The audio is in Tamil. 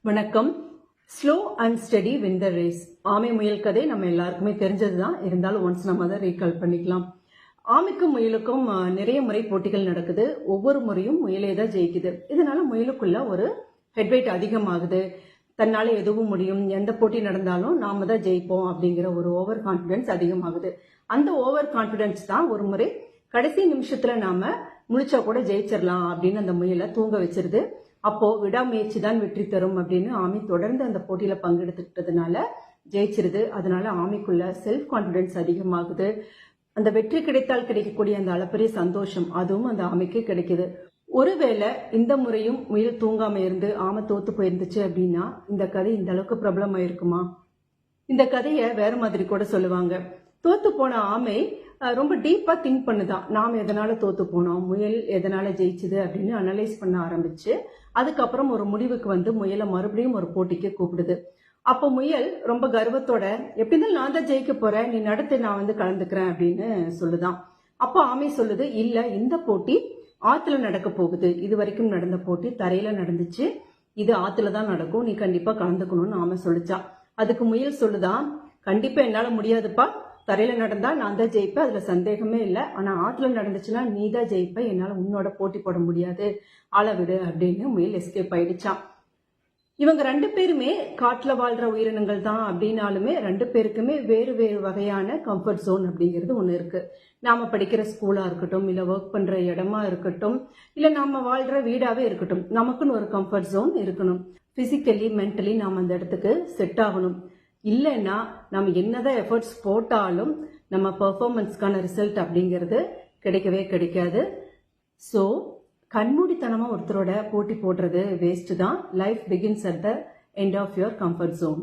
வணக்கம். Slow and steady win the race. ஆமை முயல் கதை நம்ம எல்லாருக்குமே தெரிஞ்சதுதான். இருந்தாலும் ஒன்ஸ் நம்ம அதை ரீகால் பண்ணிக்கலாம். ஆமைக்கும் முயலுக்கும் நிறைய முறை போட்டிகள் நடக்குது. ஒவ்வொரு முறையும் முயலே தான் ஜெயிக்குது. இதனால முயலுக்குள்ள ஒரு ஹெட்வெயிட் அதிகமாகுது. தன்னால எதுவும் முடியும், எந்த போட்டி நடந்தாலும் நாம தான் ஜெயிப்போம் அப்படிங்கிற ஒரு ஓவர் கான்பிடன்ஸ் அதிகமாகுது. அந்த ஓவர் கான்பிடன்ஸ் தான் ஒரு முறை கடைசி நிமிஷத்துல நாம முழிச்சா கூட ஜெயிச்சிடலாம் அப்படின்னு அந்த முயலை தூங்க வச்சிருது. அப்போ விடாமுயற்சி தான் வெற்றி தரும் அப்படின்னு ஆமி தொடர்ந்து அந்த போட்டியில பங்கெடுத்துக்கிட்டதுனால ஜெயிச்சிருது. அதனால ஆமிக்குள்ள செல்ஃப் கான்பிடன்ஸ் அதிகமாகுது. அந்த வெற்றி கிடைத்தால் கிடைக்கக்கூடிய அந்த அளப்பரிய சந்தோஷம் அதுவும் அந்த ஆமைக்கு கிடைக்குது. ஒருவேளை இந்த முறையும் முயல் தூங்காம இருந்து ஆமை தோத்து போயிருந்துச்சு அப்படின்னா இந்த கதை இந்த அளவுக்கு பிரபலம் ஆயிருக்குமா? இந்த கதையை வேற மாதிரி கூட சொல்லுவாங்க. தோத்து போன ஆமை ரொம்ப டீப்பா திங்க் பண்ணுதான். நாம் எதனால தோத்து போனோம், முயல் எதனால ஜெயிச்சுது அப்படின்னு அனலைஸ் பண்ண ஆரம்பிச்சு அதுக்கப்புறம் ஒரு முடிவுக்கு வந்து முயலை மறுபடியும் ஒரு போட்டிக்கு கூப்பிடுது. அப்போ முயல் ரொம்ப கர்வத்தோட எப்படி இருந்தாலும் நான் தான் ஜெயிக்க போறேன், நீ நடத்து, நான் வந்து கலந்துக்கிறேன் அப்படின்னு சொல்லுதான். அப்போ ஆமை சொல்லுது, இல்ல இந்த போட்டி ஆத்துல நடக்க போகுது. இது வரைக்கும் நடந்த போட்டி தரையில நடந்துச்சு, இது ஆத்துல தான் நடக்கும், நீ கண்டிப்பா கலந்துக்கணும்னு ஆமை சொல்லிச்சான். அதுக்கு முயல் சொல்லுதான், கண்டிப்பா என்னால முடியாதுப்பா, தரையில நடந்தா நான் தான் ஜெயிப்பேன், அதுல சந்தேகமே இல்லை. ஆனா ஆத்துல நடந்துச்சுன்னா நீ தான் ஜெயிப்ப, என்னால உன்னோட போட்டி போட முடியாது, அளவிடு அப்படின்னு முயல் எஸ்கேப் ஆயிடுச்சான். இவங்க ரெண்டு பேருமே காட்டுல வாழ்ற உயிரினங்கள் தான் அப்படின்னாலுமே ரெண்டு பேருக்குமே வேறு வேறு வகையான கம்ஃபர்ட் ஜோன் அப்படிங்கிறது ஒண்ணு இருக்கு. நாம படிக்கிற ஸ்கூலா இருக்கட்டும், இல்ல ஒர்க் பண்ற இடமா இருக்கட்டும், இல்ல நாம வாழ்ற வீடாவே இருக்கட்டும், நமக்குன்னு ஒரு கம்ஃபர்ட் ஜோன் இருக்கணும். பிசிக்கலி மென்டலி நாம அந்த இடத்துக்கு செட் ஆகணும். இல்லைன்னா நம்ம என்னதான் எஃபர்ட்ஸ் போட்டாலும் நம்ம பெர்ஃபார்மன்ஸ்க்கான ரிசல்ட் அப்படிங்கிறது கிடைக்கவே கிடைக்காது. ஸோ கண்மூடித்தனமா ஒருத்தரோட போட்டி போடுறது வேஸ்ட் தான். Life begins at the end of your comfort zone.